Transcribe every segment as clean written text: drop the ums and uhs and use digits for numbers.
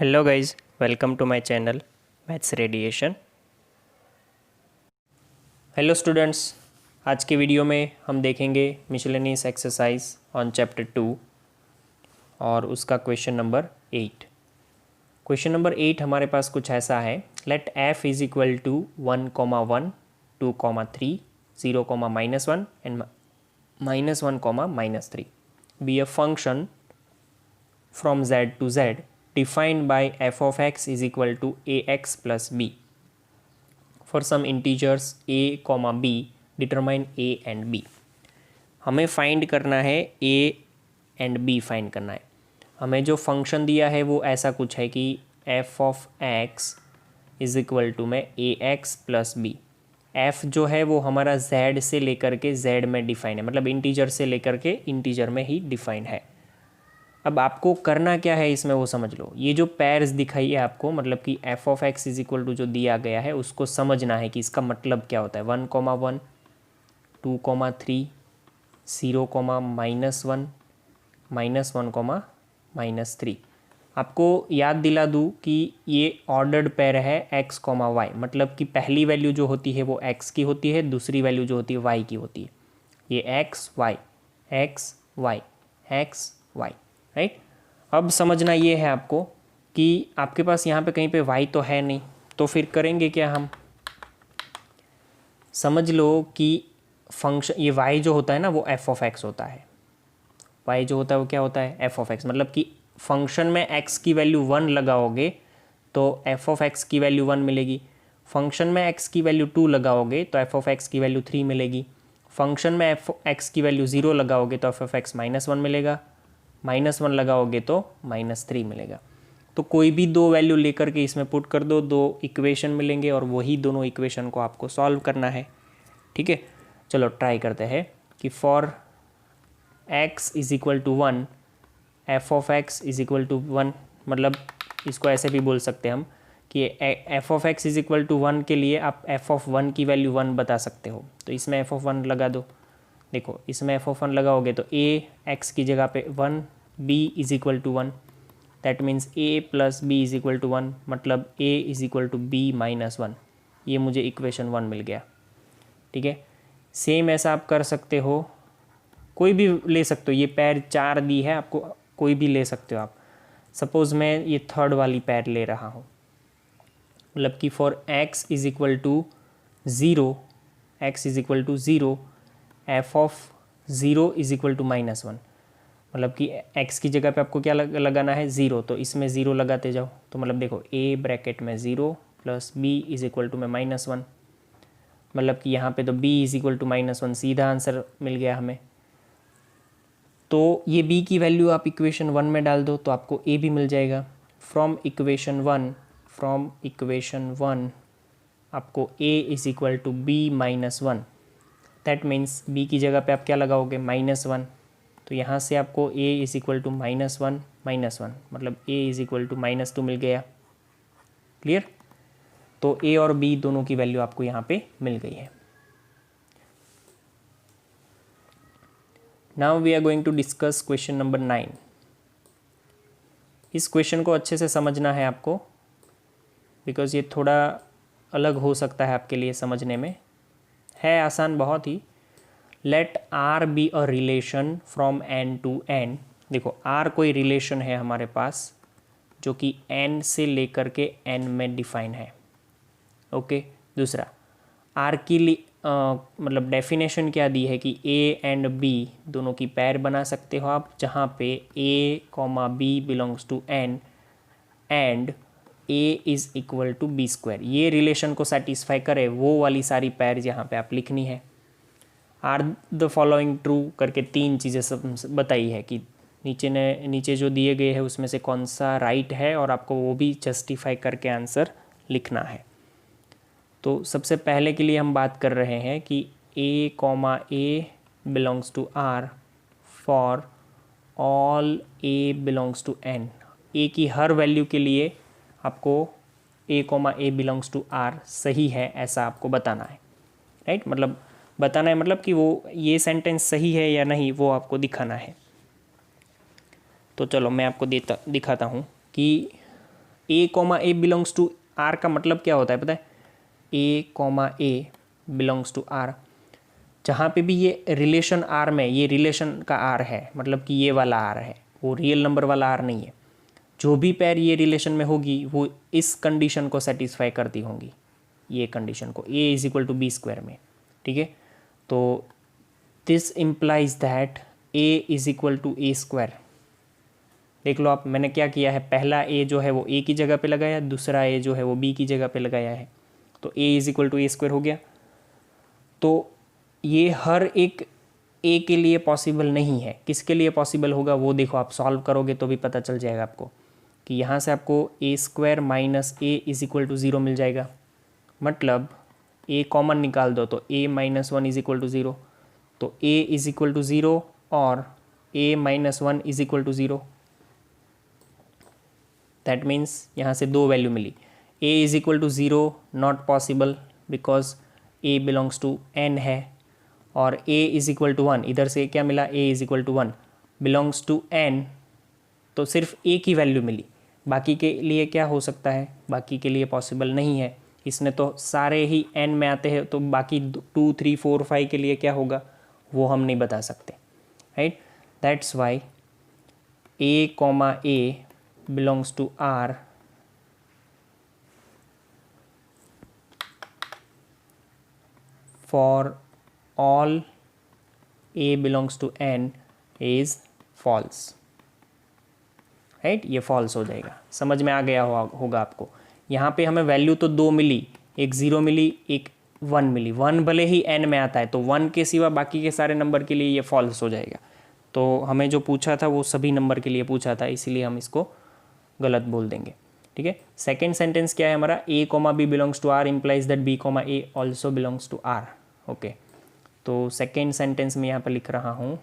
Hello guys, welcome to my channel maths radiation. Hello students, आज के video में हम देखेंगे मिसलेनियस एक्सरसाइज ऑन चैप्टर 2 और उसका क्वेश्चन नंबर 8। क्वेश्चन नंबर 8 हमारे पास कुछ ऐसा है। Let f is equal to 1, 1, 2, 3, 0, -1 and -1, -3 be a function from z to z defined by f of x is equal to ax plus b. For some integers a, b determine a and b. हमें find करना है a and b find करना है। हमें जो function दिया है वो ऐसा कुछ है कि f of x is equal to में ax प्लस b। f जो है वो हमारा z से लेकर के z में डिफाइन है, मतलब इंटीजर से लेकर के इंटीजर में ही डिफाइन है। अब आपको करना क्या है इसमें वो समझ लो। ये जो पेयर्स दिखाई है आपको, मतलब कि f of x is equal to जो दिया गया है उसको समझना है कि इसका मतलब क्या होता है। 1, 1, 2, 3, 0, -1, -1, आपको याद दिला दूँ कि ये ऑर्डर्ड पेयर है x, y, मतलब कि पहली वैल्यू जो होती है वो x की होती है, दूसरी वैल्यू जो होती है y की होती है। ये x, y, x, y, x, y, right. अब समझना ये है आपको कि आपके पास यहाँ पे कहीं पे y तो है नहीं, तो फिर करेंगे क्या हम। समझ लो कि फंक्शन ये y जो होता है ना वो f ऑफ x होता है। y जो होता है वो क्या होता है, f ऑफ x, मतलब कि फंक्शन में x की वैल्यू 1 लगाओगे तो f ऑफ x की वैल्यू 1 मिलेगी। फंक्शन में x की वैल्यू 2 लगाओगे तो f ऑफ x की वैल्यू 3 मिलेगी। फंक्शन में f x की वैल्यू 0 लगाओगे तो f ऑफ x -1 मिलेगा। -1 लगाओगे तो -3 मिलेगा। तो कोई भी दो वैल्यू लेकर के इसमें पुट कर दो, दो इक्वेशन मिलेंगे और वही दोनों इक्वेशन को आपको सॉल्व करना है। ठीक है, चलो ट्राई करते हैं कि for x is equal to 1 f of x is equal to 1, मतलब इसको ऐसे भी बोल सकते हैं हम कि f of x is equal to 1 के लिए आप f ऑफ 1 की वैल्यू 1 बता सकते हो। तो इसमें f ऑफ 1 लगा दो। देखो इसमें f ऑफ 1 लगाओगे तो a x की जगह पे 1, b is equal to 1, that means a plus b is equal to 1, मतलब a is equal to b minus 1। ये मुझे इक्वेशन 1 मिल गया। ठीक है, सेम ऐसा आप कर सकते हो, कोई भी ले सकते हो। ये पैर 4 दी है आपको, कोई भी ले सकते हो आप। सपोज़ मैं ये थर्ड वाली पैर ले रहा हूँ, मतलब कि for x is equal to 0, x is equal to 0, f of 0 is equal to -1, मतलब कि x की जगह पे आपको क्या लगाना है 0, तो इसमें 0 लगाते जाओ। तो मतलब देखो a ब्रैकेट में 0 plus b is equal to में -1, मतलब कि यहाँ पे तो b इज इक्वल टू -1 सीधा आंसर मिल गया हमें। तो ये b की वैल्यू आप इक्वेशन 1 में डाल दो तो आपको a भी मिल जाएगा। फ्रॉम इक्वेशन 1 आपको a is equal to b -1, that means b की जगह पे आप क्या लगाओगे -1, तो यहाँ से आपको a इज इक्वल टू -1, मतलब a इज इक्वल टू -2 मिल गया। क्लियर। तो a और b दोनों की वैल्यू आपको यहाँ पे मिल गई है। Now we are going to discuss question number 9। इस क्वेश्चन को अच्छे से समझना है आपको, बिकॉज ये थोड़ा अलग हो सकता है आपके लिए समझने में। है आसान बहुत ही। Let R be a relation from n to n। देखो r कोई रिलेशन है हमारे पास जो कि n से लेकर के n में डिफाइन है। ओके, दूसरा r की मतलब डेफिनेशन क्या दी है कि a एंड b दोनों की पैर बना सकते हो आप, जहाँ पे a, b belongs to n and a is equal to b square. ये रिलेशन को सेटिस्फाई करे वो वाली सारी पैर यहाँ पे आप लिखनी है। आर द फॉलोइंग ट्रू करके 3 चीज़ें सब बताई है कि नीचे जो दिए गए हैं उसमें से कौन सा राइट है, और आपको वो भी जस्टिफाई करके आंसर लिखना है। तो सबसे पहले के लिए हम बात कर रहे हैं कि a belongs to r for all a belongs to n। a की हर वैल्यू के लिए आपको a बिलोंग्स टू r सही है ऐसा आपको बताना है, राइट। मतलब बताना है मतलब कि वो ये सेंटेंस सही है या नहीं वो आपको दिखाना है। तो चलो मैं आपको दिखाता हूँ कि a comma a belongs to R का मतलब क्या होता है पता है? A comma a belongs to R, जहाँ पे भी ये रिलेशन आर में, ये रिलेशन का आर है, मतलब कि ये वाला आर है, वो रियल नंबर वाला आर नहीं है। जो भी पैर ये रिलेशन में होगी वो इस कंडीशन को सेटिस्फाई करती होंगी, ये कंडीशन को, a is equal to b square में। ठीक है, तो this implies that a is equal to a square. देख लो आप, मैंने क्या किया है, पहला ए जो है वो ए की जगह पे लगाया, दूसरा ए जो है वो बी की जगह पे लगाया है, तो a is equal to a square हो गया। तो ये हर एक ए के लिए पॉसिबल नहीं है, किसके लिए पॉसिबल होगा वो देखो, आप सॉल्व करोगे तो भी पता चल जाएगा आपको कि यहाँ से आपको a square minus a is equal to zero मिल जाएगा। मतलब ए कॉमन निकाल दो तो a minus one is equal to zero, तो a is equal to zero और a minus one is equal to zero. That means यहाँ से दो वैल्यू मिली। A is equal to zero not possible because a belongs to N है, और a is equal to one, इधर से क्या मिला, a is equal to one belongs to N, तो सिर्फ ए की वैल्यू मिली। बाकी के लिए क्या हो सकता है, बाकी के लिए पॉसिबल नहीं है, इसने तो सारे ही एन में आते हैं, तो बाकी 2 3 4 5 के लिए क्या होगा वो हम नहीं बता सकते, right. That's why a comma a belongs to r for all a belongs to n is false, right. ये फॉल्स हो जाएगा, समझ में आ गया होगा आपको। यहाँ पे हमें वैल्यू तो दो मिली, एक ज़ीरो मिली, एक वन मिली। वन भले ही एन में आता है, तो वन के सिवा बाकी के सारे नंबर के लिए ये फॉल्स हो जाएगा। तो हमें जो पूछा था वो सभी नंबर के लिए पूछा था, इसीलिए हम इसको गलत बोल देंगे। ठीक है, सेकेंड सेंटेंस क्या है हमारा, a comma b belongs to R implies that b comma a also belongs to R. Okay, तो सेकेंड सेंटेंस में यहाँ पर लिख रहा हूँ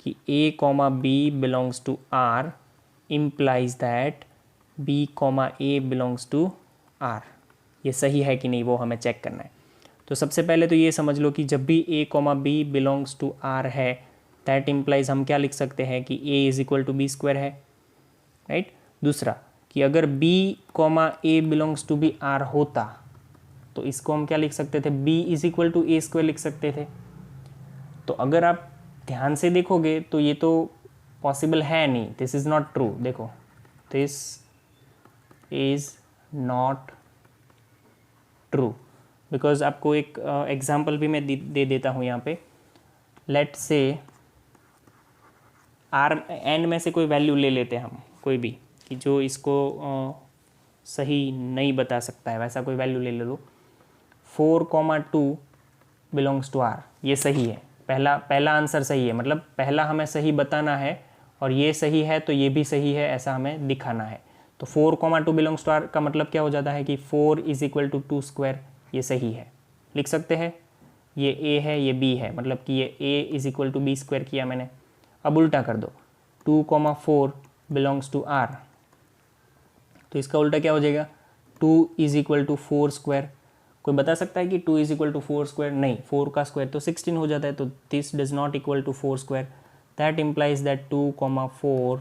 कि a comma b belongs to R implies that b comma a belongs to R. ये सही है कि नहीं वो हमें चेक करना है। तो सबसे पहले तो ये समझ लो कि जब भी a comma b belongs to R है, दैट इम्प्लाइज हम क्या लिख सकते हैं कि a is equal to b square है, राइट। दूसरा कि अगर b comma a belongs to b R होता तो इसको हम क्या लिख सकते थे, b is equal to a square लिख सकते थे। तो अगर आप ध्यान से देखोगे तो ये तो पॉसिबल है नहीं, दिस इज़ नॉट ट्रू। देखो, this is not true because आपको एक एग्जाम्पल भी मैं दे देता हूँ यहाँ पे। लेट से आर एन में से कोई वैल्यू ले लेते हैं हम, कोई भी, कि जो इसको सही नहीं बता सकता है, वैसा कोई वैल्यू ले लो। 4,2 बिलोंग्स टू आर, ये सही है, पहला आंसर सही है, मतलब पहला हमें सही बताना है और ये सही है तो ये भी सही है, ऐसा हमें दिखाना है। तो 4,2 बिलोंग्स टू आर का मतलब क्या हो जाता है कि 4 इज इक्वल टू 2 स्क्वायर, ये सही है, लिख सकते हैं। ये ए है, ये बी है, मतलब कि ये a is equal to b square किया मैंने। अब उल्टा कर दो, 2,4 बिलोंग्स टू आर, तो इसका उल्टा क्या हो जाएगा, 2 इज इक्वल टू 4 स्क्वायर। कोई बता सकता है कि 2 इज इक्वल टू 4 स्क्वायर? नहीं, 4 का स्क्वायर तो 16 हो जाता है, तो this does not equal to 4 square. That implies that 2,4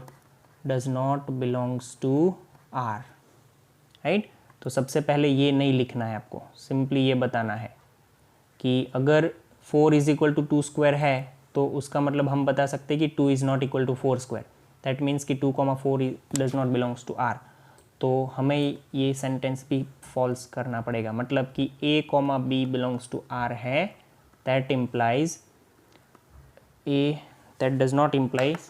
does not belongs to r, right. तो सबसे पहले ये नहीं लिखना है आपको, सिंपली ये बताना है कि अगर 4 इज इक्वल टू 2 स्क्वायर है तो उसका मतलब हम बता सकते हैं कि 2 is not equal to 4 square. That means कि 2,4 does not belongs to r. तो हमें ये सेंटेंस भी फॉल्स करना पड़ेगा, मतलब कि a comma b belongs to R है, that implies a, that does not implies,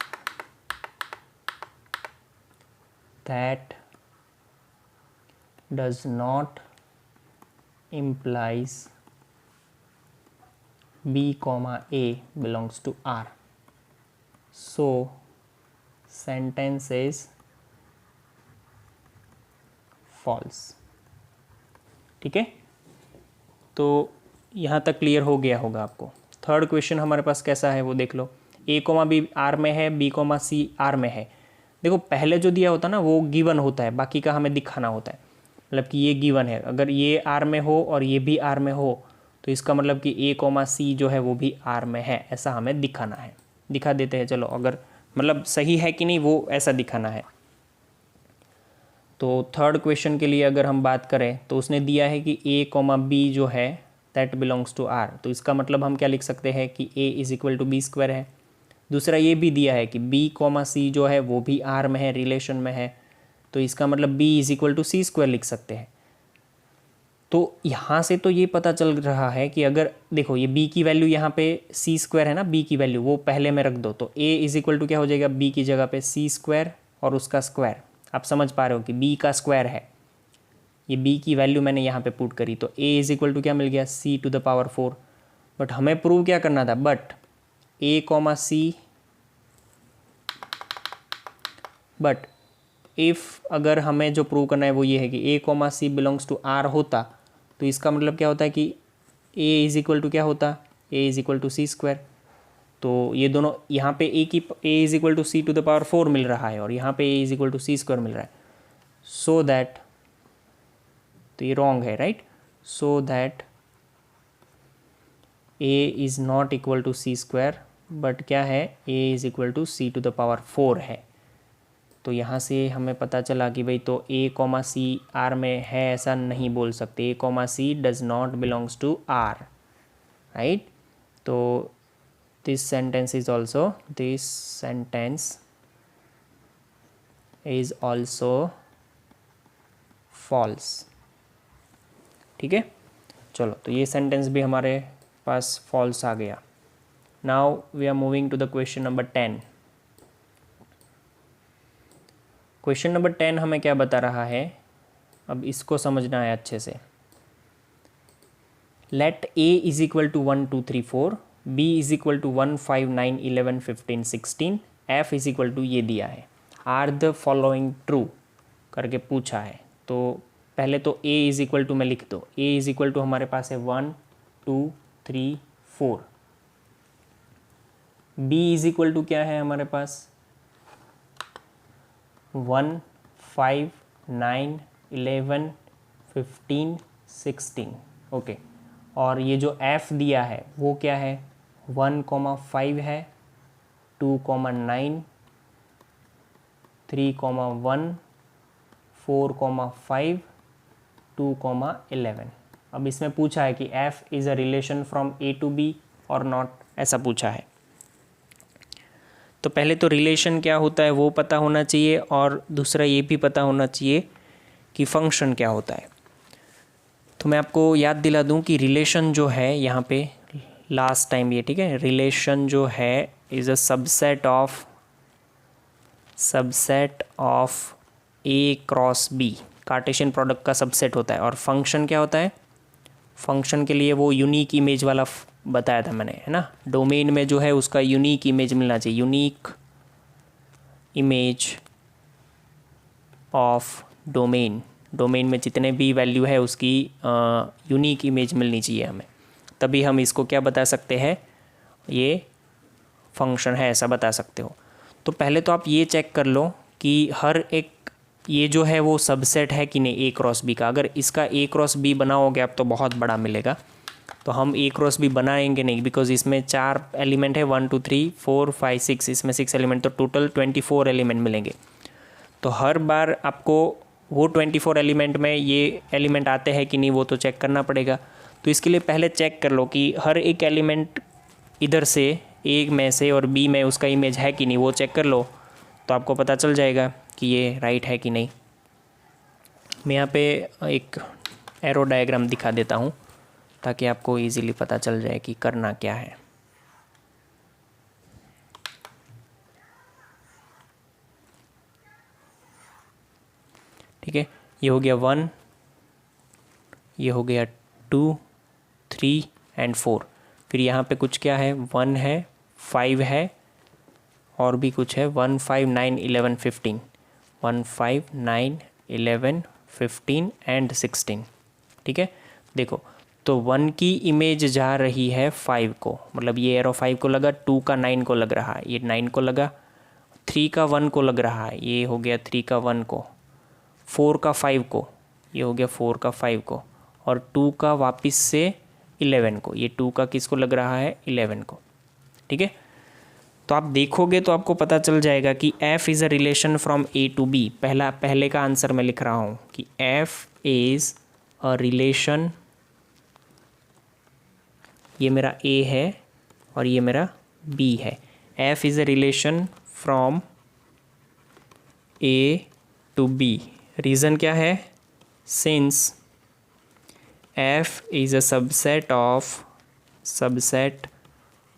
that does not implies b comma a belongs to r, so sentence is false। ठीक है, तो यहाँ तक क्लियर हो गया होगा आपको। थर्ड क्वेश्चन हमारे पास कैसा है वो देख लो। a कॉमा बी आर में है, b कॉमा सी आर में है। देखो, पहले जो दिया होता है ना वो गिवन होता है, बाकी का हमें दिखाना होता है। मतलब कि ये गिवन है, अगर ये आर में हो और ये भी आर में हो तो इसका मतलब कि ए कॉमा सी जो है वो भी आर में है, ऐसा हमें दिखाना है। दिखा देते हैं, चलो, अगर मतलब सही है कि नहीं वो ऐसा दिखाना है। तो थर्ड क्वेश्चन के लिए अगर हम बात करें तो उसने दिया है कि a कॉमा बी जो है दैट बिलोंग्स टू r, तो इसका मतलब हम क्या लिख सकते हैं कि a is equal to b square है। दूसरा ये भी दिया है कि b कॉमा सी जो है वो भी r में है, रिलेशन में है, तो इसका मतलब b is equal to c square लिख सकते हैं। तो यहाँ से तो ये पता चल रहा है कि अगर देखो ये b की वैल्यू यहाँ पे सी स्क्वायर है ना, b की वैल्यू वो पहले में रख दो, तो a इज इक्वल टू क्या हो जाएगा, b की जगह पे सी स्क्वायर और उसका स्क्वायर। आप समझ पा रहे हो कि b का स्क्वायर है, ये b की वैल्यू मैंने यहाँ पे पुट करी, तो a इज इक्वल टू क्या मिल गया, c to the power 4। But हमें प्रूव क्या करना था, but a comma c, but if अगर हमें जो प्रूव करना है वो ये है कि a comma c belongs to r होता, तो इसका मतलब क्या होता है कि a इज इक्वल टू क्या होता, a is equal to c square. तो ये दोनों यहाँ पे a is equal to c to the power 4 मिल रहा है और यहाँ पे a is equal to c square मिल रहा है, सो दैट, तो ये रॉन्ग है right, so that a is not equal to c square, but क्या है, a is equal to c to the power 4 है। तो यहाँ से हमें पता चला कि भाई तो a कॉमा सी आर में है ऐसा नहीं बोल सकते, a comma c does not belongs to r, right. तो this sentence is also false. ठीक है, चलो तो ये सेंटेंस भी हमारे पास फॉल्स आ गया। Now we are moving to the question number 10। Question number 10 हमें क्या बता रहा है, अब इसको समझना है अच्छे से। Let a is equal to 1 2 3 4, b is equal to 1 5 9 11 15 16, f is equal to ये दिया है, आर द फॉलोइंग ट्रू करके पूछा है। तो पहले तो a इज इक्वल टू में लिख दो, a इज इक्वल टू हमारे पास है 1 2 3 4, b इज इक्वल टू क्या है हमारे पास 1 5 9 11 15 16, ओके। और ये जो f दिया है वो क्या है, 1,5 है, 2,9, 3,1, 4,5, 2,11। अब इसमें पूछा है कि f is a relation from a to b और नॉट, ऐसा पूछा है। तो पहले तो रिलेशन क्या होता है वो पता होना चाहिए और दूसरा ये भी पता होना चाहिए कि फंक्शन क्या होता है। तो मैं आपको याद दिला दूं कि रिलेशन जो है यहाँ पे लास्ट टाइम ये, ठीक है, रिलेशन जो है is a subset of a cross b, Cartesian product का सबसेट होता है। और फंक्शन क्या होता है, फंक्शन के लिए वो यूनिक इमेज वाला बताया था मैंने, है ना, डोमेन में जो है उसका यूनिक इमेज मिलना चाहिए, unique image of domain, domain में जितने भी वैल्यू है उसकी यूनिक इमेज मिलनी चाहिए हमें, तभी हम इसको क्या बता सकते हैं, ये फंक्शन है ऐसा बता सकते हो। तो पहले तो आप ये चेक कर लो कि हर एक ये जो है वो सबसेट है कि नहीं a क्रॉस b का। अगर इसका a क्रॉस b बनाओगे आप तो बहुत बड़ा मिलेगा, तो हम a क्रॉस b बनाएंगे नहीं, बिकॉज इसमें 4 एलिमेंट है, 1 2 3 4 5 6, इसमें 6 एलिमेंट, तो टोटल 24 एलिमेंट मिलेंगे। तो हर बार आपको वो 24 एलिमेंट में ये एलिमेंट आते हैं कि नहीं वो तो चेक करना पड़ेगा। तो इसके लिए पहले चेक कर लो कि हर एक एलिमेंट इधर से a में से और b में उसका इमेज है कि नहीं, वो चेक कर लो, तो आपको पता चल जाएगा कि ये राइट है कि नहीं। मैं यहाँ पे एक एरो डायग्राम दिखा देता हूँ ताकि आपको इजीली पता चल जाए कि करना क्या है। ठीक है, ये हो गया 1, ये हो गया 2 3 एंड 4, फिर यहाँ पे कुछ क्या है, 1 है, 5 है और भी कुछ है, 1 5 9 11 15, 1 5 9 11 15 एंड 16। ठीक है, देखो तो 1 की इमेज जा रही है 5 को, मतलब ये एरो 5 को लगा, 2 का 9 को लग रहा है, ये 9 को लगा, 3 का 1 को लग रहा है, ये हो गया 3 का 1 को, 4 का 5 को, ये हो गया 4 का 5 को, और 2 का वापस से 11 को, ये 2 का किसको लग रहा है, 11 को। ठीक है, तो आप देखोगे तो आपको पता चल जाएगा कि f is a relation from A to B। पहले का आंसर मैं लिख रहा हूँ कि f इज़ अ रिलेशन, ये मेरा A है और ये मेरा B है। f is a relation from A to B। Reason क्या है? Since f is a subset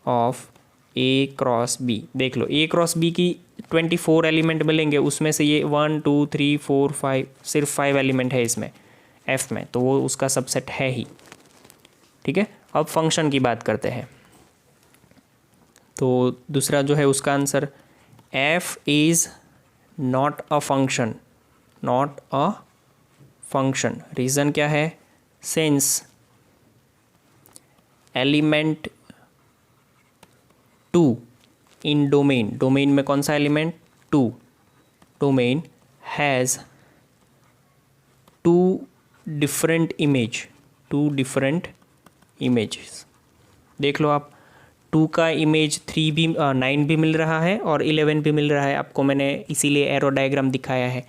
of A cross B। देख लो A क्रॉस B की 24 एलिमेंट मिलेंगे, उसमें से ये 1 2 3 4 5 सिर्फ 5 एलिमेंट है इसमें F में, तो वो उसका सबसेट है ही। ठीक है, अब फंक्शन की बात करते हैं। तो दूसरा जो है उसका answer f is not a function, not a function. Reason क्या है? Since element 2 in domain, domain में कौन सा element? 2, domain has two different images. देख लो आप, 2 का इमेज 3 भी 9 भी मिल रहा है और 11 भी मिल रहा है। आपको मैंने इसीलिए एरो डायग्राम दिखाया है।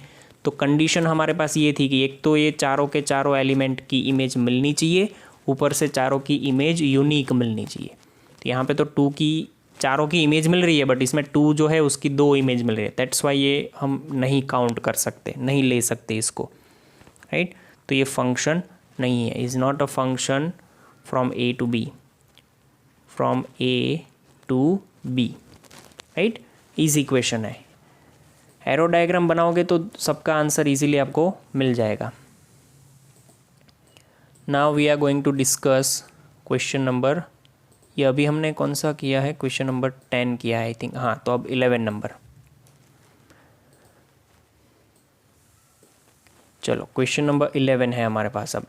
तो कंडीशन हमारे पास ये थी कि एक तो ये चारों के चारों एलिमेंट की इमेज मिलनी चाहिए, ऊपर से चारों की इमेज यूनिक मिलनी चाहिए। तो यहाँ पे तो 2 की चारों की इमेज मिल रही है, बट इसमें 2 जो है उसकी 2 इमेज मिल रही है। दैट्स वाई ये हम नहीं काउंट कर सकते, नहीं ले सकते इसको, राइट। तो ये फंक्शन नहीं है, is not a function from A to B, from A to B, right. Easy equation है। एरो डायग्राम बनाओगे तो सबका आंसर इजीली आपको मिल जाएगा। Now we are going to discuss question number, ये अभी हमने कौन सा किया है? क्वेश्चन नंबर 10 किया है आई थिंक। हाँ, तो अब 11 नंबर। चलो क्वेश्चन नंबर 11 है हमारे पास। अब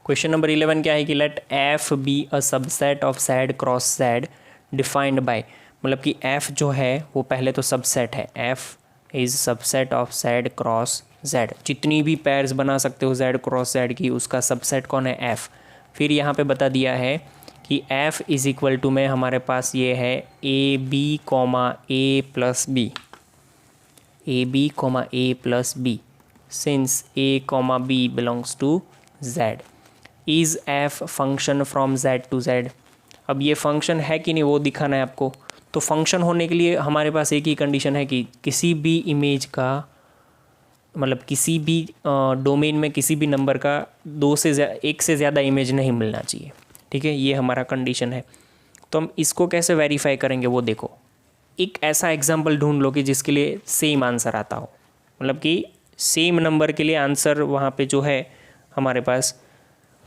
क्वेश्चन नंबर 11 क्या है कि let f be a subset of z cross z defined by, मतलब कि f जो है वो पहले तो सबसेट है, f is subset of z cross z। जितनी भी पेयर्स बना सकते हो z क्रॉस z की, उसका सबसेट कौन है? f। फिर यहाँ पे बता दिया है कि f इज़ इक्वल टू में हमारे पास ये है a b comma a plus b, a b comma a plus b, since a comma b belongs to z। Is f function from z to z। अब ये फंक्शन है कि नहीं वो दिखाना है आपको। तो फंक्शन होने के लिए हमारे पास एक ही कंडीशन है कि किसी भी इमेज का, मतलब किसी भी डोमेन में किसी भी नंबर का एक से ज़्यादा इमेज नहीं मिलना चाहिए। ठीक है, ये हमारा कंडीशन है। तो हम इसको कैसे वेरीफाई करेंगे वो देखो। एक ऐसा एग्जाम्पल ढूंढ लो कि जिसके लिए सेम आंसर आता हो, मतलब कि सेम नंबर के लिए आंसर वहाँ पे जो है हमारे पास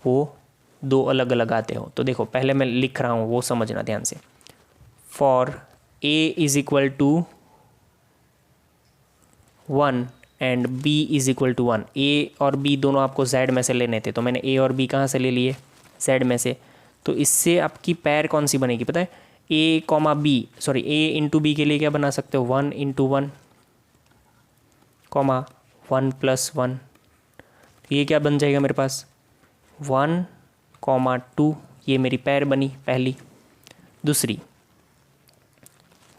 वो 2 अलग अलग आते हो। तो देखो पहले मैं लिख रहा हूँ, वो समझना ध्यान से। For a is equal to 1 and b is equal to 1, a और b दोनों आपको z में से लेने थे, तो मैंने a और b कहाँ से ले लिए? z में से। तो इससे आपकी पैर कौन सी बनेगी पता है? a comma B, sorry a into B के लिए क्या बना सकते हो? 1 इंटू 1 कॉमा 1 प्लस 1। ये क्या बन जाएगा मेरे पास? 1 कॉमा 2, ये मेरी पैर बनी पहली। दूसरी,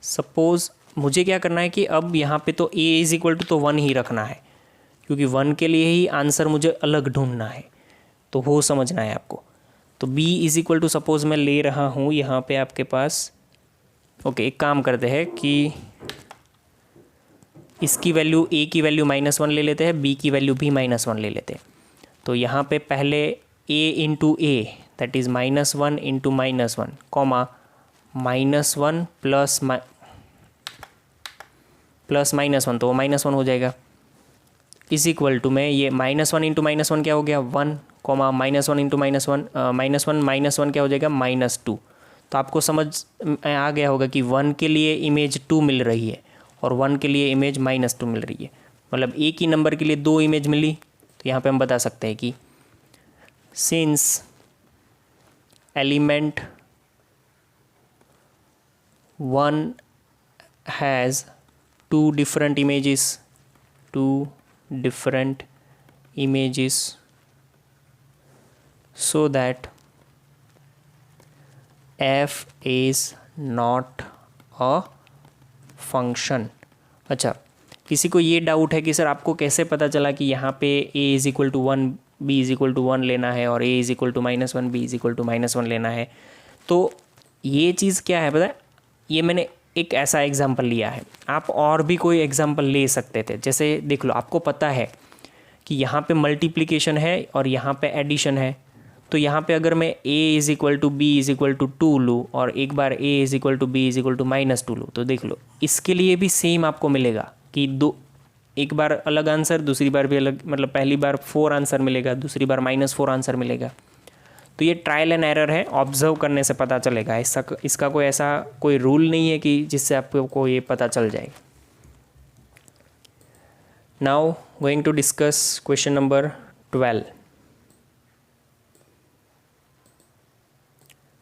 सपोज़ मुझे क्या करना है कि अब यहाँ पे तो a इज़ इक्वल टू तो 1 ही रखना है, क्योंकि 1 के लिए ही आंसर मुझे अलग ढूंढना है, तो वो समझना है आपको। तो b is equal to suppose मैं ले रहा हूँ यहाँ पे आपके पास, ओके एक काम करते हैं कि इसकी वैल्यू, a की वैल्यू -1 ले लेते हैं, b की वैल्यू भी -1 ले लेते हैं। तो यहाँ पे पहले a into A, that is -1 into -1 comma -1 plus -1, तो वो -1 हो जाएगा। इज इक्वल टू में ये -1 इंटू -1 क्या हो गया? 1 कॉमा -1 इंटू -1 -1 क्या हो जाएगा? -2। तो आपको समझ आ गया होगा कि 1 के लिए इमेज 2 मिल रही है और 1 के लिए इमेज -2 मिल रही है, मतलब एक ही नंबर के लिए 2 इमेज मिली। तो यहाँ पे हम बता सकते हैं कि since element 1 has 2 different images, so that F is not a function. अच्छा, किसी को ये डाउट है कि सर आपको कैसे पता चला कि यहाँ पे a is equal to 1 b is equal to 1 लेना है और a is equal to -1 b is equal to -1 लेना है। तो ये चीज़ क्या है पता है, ये मैंने एक ऐसा एग्जाम्पल लिया है, आप और भी कोई एग्जाम्पल ले सकते थे। जैसे देख लो, आपको पता है कि यहाँ पे मल्टीप्लिकेशन है और यहाँ पे एडिशन है, तो यहाँ पे अगर मैं a is equal to b is equal to 2 लूँ और एक बार a is equal to b is equal to -2 लूँ, तो देख लो इसके लिए भी सेम आपको मिलेगा कि एक बार अलग आंसर, दूसरी बार भी अलग, मतलब पहली बार 4 आंसर मिलेगा, दूसरी बार -4 आंसर मिलेगा। तो ये ट्रायल एंड एरर है, ऑब्जर्व करने से पता चलेगा। इसका कोई ऐसा कोई रूल नहीं है कि जिससे आपको ये पता चल जाए। Now going to discuss question number 12।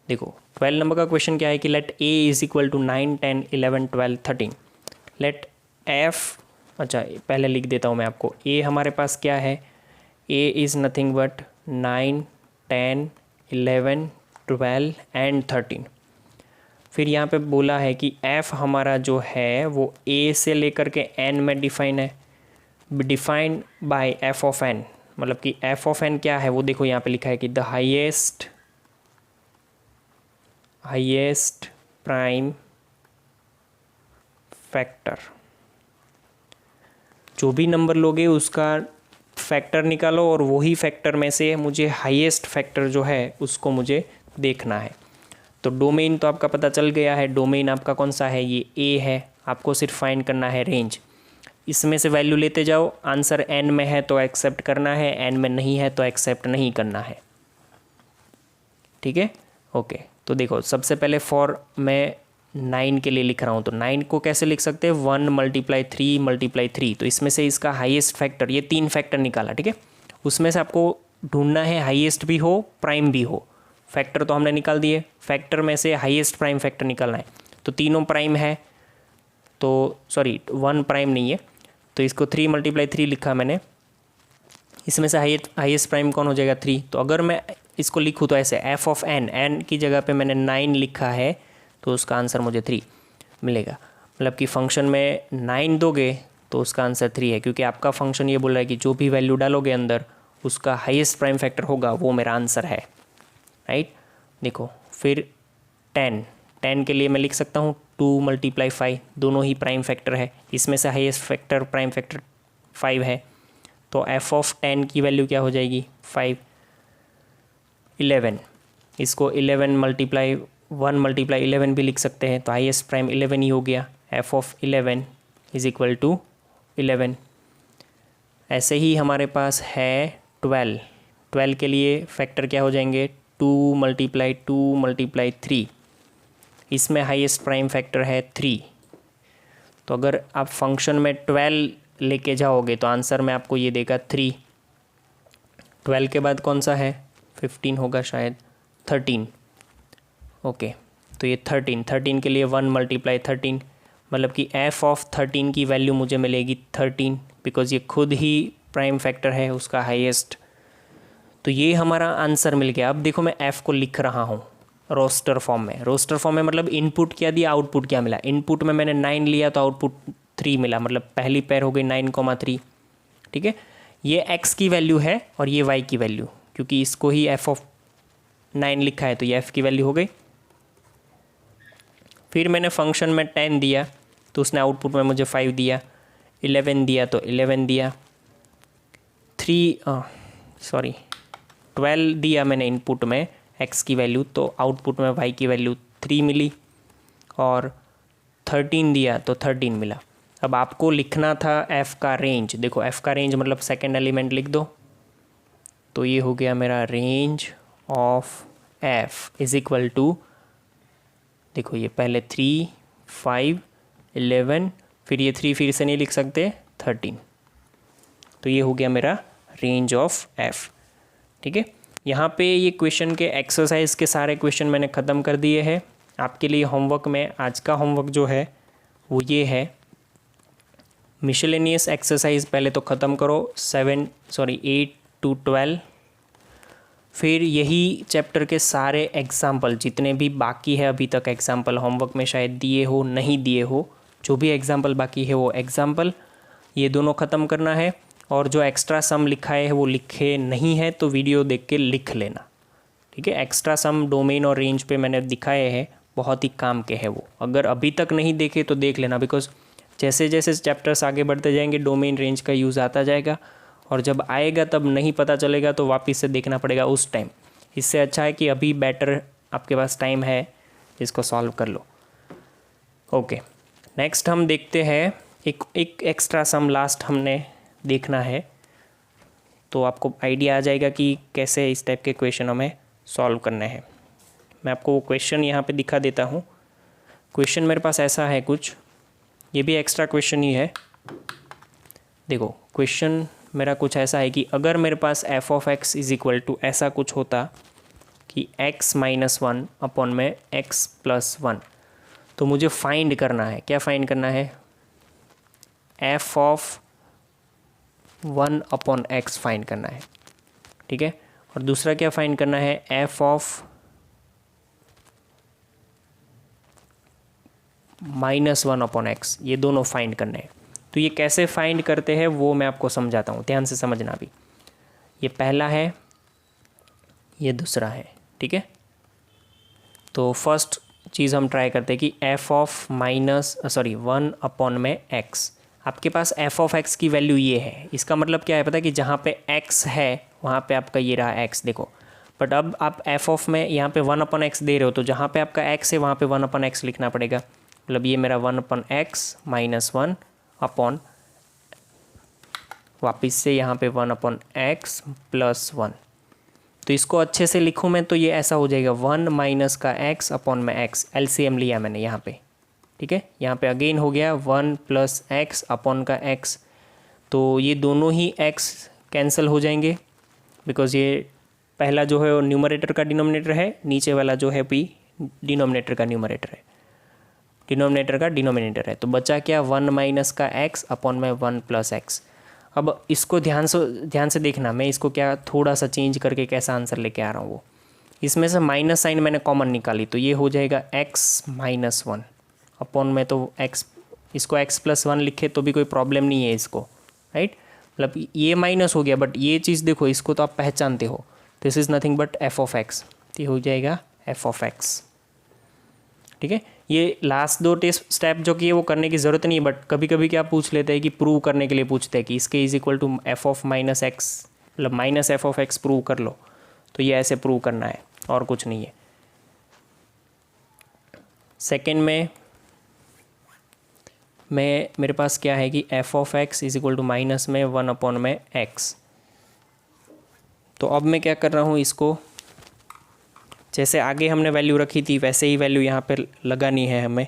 देखो 12 नंबर का क्वेश्चन क्या है कि let a is equal to 9, 10, 11, 12, 13। Let f, अच्छा पहले लिख देता हूँ मैं आपको, a हमारे पास क्या है, a is nothing but 9, 10, 11, 12 and 13। फिर यहाँ पे बोला है कि f हमारा जो है वो a से लेकर के n में डिफाइन है, defined by f of n। मतलब कि f ऑफ n क्या है वो देखो यहाँ पे लिखा है कि द हाईएस्ट प्राइम फैक्टर। जो भी नंबर लोगे उसका फैक्टर निकालो और वही फैक्टर में से मुझे हाईएस्ट फैक्टर जो है उसको मुझे देखना है। तो डोमेन तो आपका पता चल गया है, डोमेन आपका कौन सा है, ये a है। आपको सिर्फ फाइंड करना है रेंज, इसमें से वैल्यू लेते जाओ। आंसर n में है तो एक्सेप्ट करना है, n में नहीं है तो एक्सेप्ट नहीं करना है। ठीक है, ओके। तो देखो सबसे पहले फॉर मैं 9 के लिए लिख रहा हूँ, तो 9 को कैसे लिख सकते हैं, 1 × 3 × 3। तो इसमें से इसका हाईएस्ट फैक्टर, ये 3 फैक्टर निकाला, ठीक है। उसमें से आपको ढूंढना है हाईएस्ट भी हो प्राइम भी हो। फैक्टर तो हमने निकाल दिए, फैक्टर में से हाईएस्ट प्राइम फैक्टर निकालना है। तो तीनों प्राइम है, तो सॉरी 1 प्राइम नहीं है, तो इसको 3 × 3 लिखा मैंने। इसमें से हाईएस्ट प्राइम कौन हो जाएगा, 3। तो अगर मैं इसको लिखूँ तो ऐसे f ऑफ n की जगह पे मैंने 9 लिखा है, तो उसका आंसर मुझे 3 मिलेगा। मतलब कि फंक्शन में 9 दोगे तो उसका आंसर 3 है, क्योंकि आपका फंक्शन ये बोल रहा है कि जो भी वैल्यू डालोगे अंदर उसका हाईएस्ट प्राइम फैक्टर होगा, वो मेरा आंसर है, राइट। देखो फिर 10 के लिए मैं लिख सकता हूँ 2 × 5, दोनों ही प्राइम फैक्टर है। इसमें से हाईएस्ट फैक्टर प्राइम फैक्टर 5 है, तो f ऑफ 10 की वैल्यू क्या हो जाएगी, 5। 11, इसको 11 × 1 × 11 भी लिख सकते हैं, तो हाईएस्ट प्राइम 11 ही हो गया। f of 11 is equal to 11। ऐसे ही हमारे पास है 12 के लिए फैक्टर क्या हो जाएंगे, 2 × 2 × 3। इसमें हाईएस्ट प्राइम फैक्टर है 3। तो अगर आप फंक्शन में 12 लेके जाओगे तो आंसर में आपको ये देगा 3। 12 के बाद कौन सा है, 15 होगा शायद, 13। ओके, तो ये 13 के लिए 1 × 13, मतलब कि f ऑफ 13 की वैल्यू मुझे मिलेगी 13, बिकॉज ये खुद ही प्राइम फैक्टर है उसका हाईएस्ट। तो ये हमारा आंसर मिल गया। अब देखो मैं f को लिख रहा हूँ रोस्टर फॉर्म में। रोस्टर फॉर्म में मतलब इनपुट क्या दिया, आउटपुट क्या मिला। इनपुट में मैंने 9 लिया तो आउटपुट 3 मिला, मतलब पहली पैर हो गई 9,3। ठीक है, ये x की वैल्यू है और ये y की वैल्यू, क्योंकि इसको ही f ऑफ 9 लिखा है तो ये f की वैल्यू हो गई। फिर मैंने फंक्शन में 10 दिया तो उसने आउटपुट में मुझे 5 दिया, 11 दिया तो 11 दिया, 12 दिया मैंने इनपुट में x की वैल्यू, तो आउटपुट में y की वैल्यू 3 मिली, और 13 दिया तो 13 मिला। अब आपको लिखना था f का रेंज। देखो f का रेंज मतलब सेकेंड एलिमेंट लिख दो, तो ये हो गया मेरा range of f is equal to, देखो ये पहले 3, 5, 11, फिर ये 3 फिर से नहीं लिख सकते, 13। तो ये हो गया मेरा रेंज ऑफ f। ठीक है, यहाँ पे ये क्वेश्चन के एक्सरसाइज के सारे क्वेश्चन मैंने ख़त्म कर दिए हैं। आपके लिए होमवर्क में आज का होमवर्क जो है वो ये है, मिसलेनियस एक्सरसाइज पहले तो ख़त्म करो, 8 to 12। फिर यही चैप्टर के सारे एग्जाम्पल जितने भी बाकी है अभी तक, एग्जाम्पल होमवर्क में शायद दिए हो नहीं दिए हो, जो भी एग्जाम्पल बाकी है वो एग्जाम्पल ये दोनों ख़त्म करना है। और जो एक्स्ट्रा सम लिखा है वो लिखे नहीं है तो वीडियो देख के लिख लेना, ठीक है। एक्स्ट्रा सम डोमेन और रेंज पे मैंने दिखाए हैं, बहुत ही काम के हैं वो। अगर अभी तक नहीं देखे तो देख लेना, बिकॉज जैसे जैसे चैप्टर्स आगे बढ़ते जाएंगे डोमेन रेंज का यूज़ आता जाएगा, और जब आएगा तब नहीं पता चलेगा तो वापस से देखना पड़ेगा उस टाइम। इससे अच्छा है कि अभी बेटर आपके पास टाइम है, इसको सॉल्व कर लो। ओके, नेक्स्ट हम देखते हैं एक एक्स्ट्रा सम लास्ट हमने देखना है, तो आपको आइडिया आ जाएगा कि कैसे इस टाइप के क्वेश्चन हमें सॉल्व करने हैं। मैं आपको वो क्वेश्चन यहाँ पे दिखा देता हूँ। क्वेश्चन मेरे पास ऐसा है कुछ, ये भी एक्स्ट्रा क्वेश्चन ही है। देखो क्वेश्चन मेरा कुछ ऐसा है कि अगर मेरे पास f of x is equal to ऐसा कुछ होता कि x माइनस वन अपॉन में x प्लस वन, तो मुझे फाइंड करना है, क्या फाइंड करना है, f of one upon x find करना है, ठीक है। और दूसरा क्या फाइंड करना है, f of minus one upon x, ये दोनों फाइंड करने हैं। तो ये कैसे फाइंड करते हैं वो मैं आपको समझाता हूँ, ध्यान से समझना भी। ये पहला है, ये दूसरा है, ठीक है। तो फर्स्ट चीज़ हम ट्राई करते हैं कि एफ ऑफ वन अपॉन में एक्स, आपके पास एफ ऑफ एक्स की वैल्यू ये है। इसका मतलब क्या है पता है कि जहाँ पे एक्स है वहाँ पे आपका ये रहा एक्स, देखो। बट अब आप एफ ऑफ में यहाँ पे वन अपॉन एक्स दे रहे हो, तो जहाँ पे आपका एक्स है वहाँ पे वन अपॉन एक्स लिखना पड़ेगा। मतलब ये मेरा one upon x minus one upon, वापस से यहाँ पे one upon x plus one. तो इसको अच्छे से लिखूँ मैं तो ये ऐसा हो जाएगा, वन माइनस का एक्स अपॉन में एक्स, एलसीएम लिया मैंने यहाँ पे, ठीक है। यहाँ पे अगेन हो गया वन प्लस एक्स अपॉन का एक्स, तो ये दोनों ही एक्स कैंसिल हो जाएंगे, बिकॉज ये पहला जो है वो न्यूमरेटर का डिनोमिनेटर है, नीचे वाला जो है भी डिनोमिनेटर का न्यूमरेटर है, डिनोमिनेटर का डिनोमिनेटर है। तो बचा क्या, वन माइनस का एक्स अपॉन में वन प्लस एक्स। अब इसको ध्यान से देखना, मैं इसको क्या थोड़ा सा चेंज करके कैसा आंसर लेके आ रहा हूँ वो, इसमें से माइनस साइन मैंने कॉमन निकाली, तो ये हो जाएगा एक्स माइनस वन अपॉन में, तो एक्स, इसको एक्स प्लस वन लिखे तो भी कोई प्रॉब्लम नहीं है इसको, राइट। मतलब ये माइनस हो गया, बट ये चीज़ देखो, इसको तो आप पहचानते हो, this is nothing but F of x, ये हो जाएगा एफ ऑफ एक्स, ठीक है। ये लास्ट दो टेस्ट स्टेप जो कि है वो करने की ज़रूरत नहीं है, बट कभी कभी क्या पूछ लेते हैं कि प्रूव करने के लिए पूछते हैं कि इसके is equal to f of minus x, मतलब minus f of x prove कर लो, तो ये ऐसे प्रूव करना है और कुछ नहीं है। सेकेंड में मेरे पास क्या है कि F of x is equal to minus में वन अपॉन में एक्स। तो अब मैं क्या कर रहा हूँ, इसको जैसे आगे हमने वैल्यू रखी थी वैसे ही वैल्यू यहाँ पे लगानी है हमें।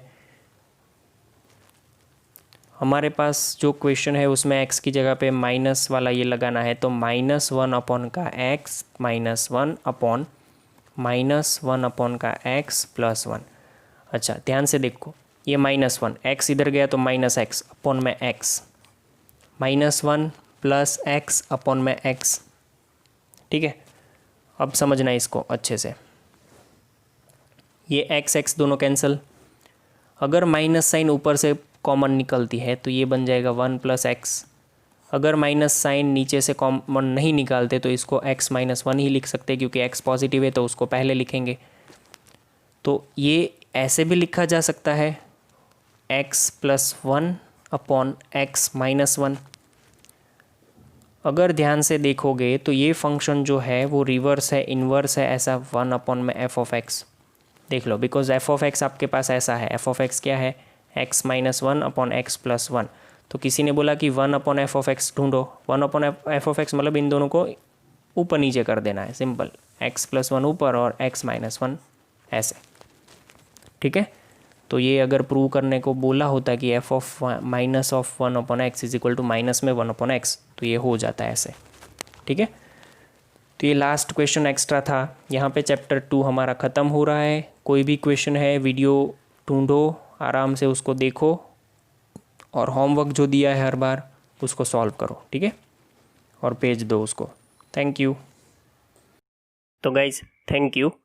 हमारे पास जो क्वेश्चन है उसमें x की जगह पे माइनस वाला ये लगाना है, तो माइनस वन अपॉन का x minus one upon minus one upon का x प्लस वन। अच्छा ध्यान से देखो, ये माइनस वन, एक्स इधर गया तो माइनस एक्स अपॉन में x, minus one plus x upon में एक्स, ठीक है। अब समझना इसको अच्छे से, ये एक्स एक्स दोनों कैंसिल, अगर माइनस साइन ऊपर से कॉमन निकलती है तो ये बन जाएगा वन प्लस एक्स। अगर माइनस साइन नीचे से कॉमन नहीं निकालते तो इसको एक्स माइनस वन ही लिख सकते हैं, क्योंकि एक्स पॉजिटिव है तो उसको पहले लिखेंगे। तो ये ऐसे भी लिखा जा सकता है, x plus one upon x minus one. अगर ध्यान से देखोगे तो ये फंक्शन जो है वो रिवर्स है, इन्वर्स है, ऐसा वन अपॉन में एफ ऑफ एक्स देख लो, बिकॉज एफ ऑफ एक्स आपके पास ऐसा है, एफ ऑफ एक्स क्या है, x minus one upon x plus one. तो किसी ने बोला कि one upon f of x ढूंढो, one upon f of x मतलब इन दोनों को ऊपर नीचे कर देना है, सिंपल, एक्स प्लस वन ऊपर और एक्स माइनस वन ऐसे, ठीक है। तो ये अगर प्रूव करने को बोला होता कि F of minus of one upon X is equal to minus में वन अपॉन एक्स, तो ये हो जाता है ऐसे, ठीक है। तो ये लास्ट क्वेश्चन एक्स्ट्रा था, यहाँ पे चैप्टर 2 हमारा ख़त्म हो रहा है। कोई भी क्वेश्चन है वीडियो ढूंढो, आराम से उसको देखो और होमवर्क जो दिया है हर बार उसको सॉल्व करो, ठीक है, और भेज दो उसको। Thank you. तो गाइज थैंक यू।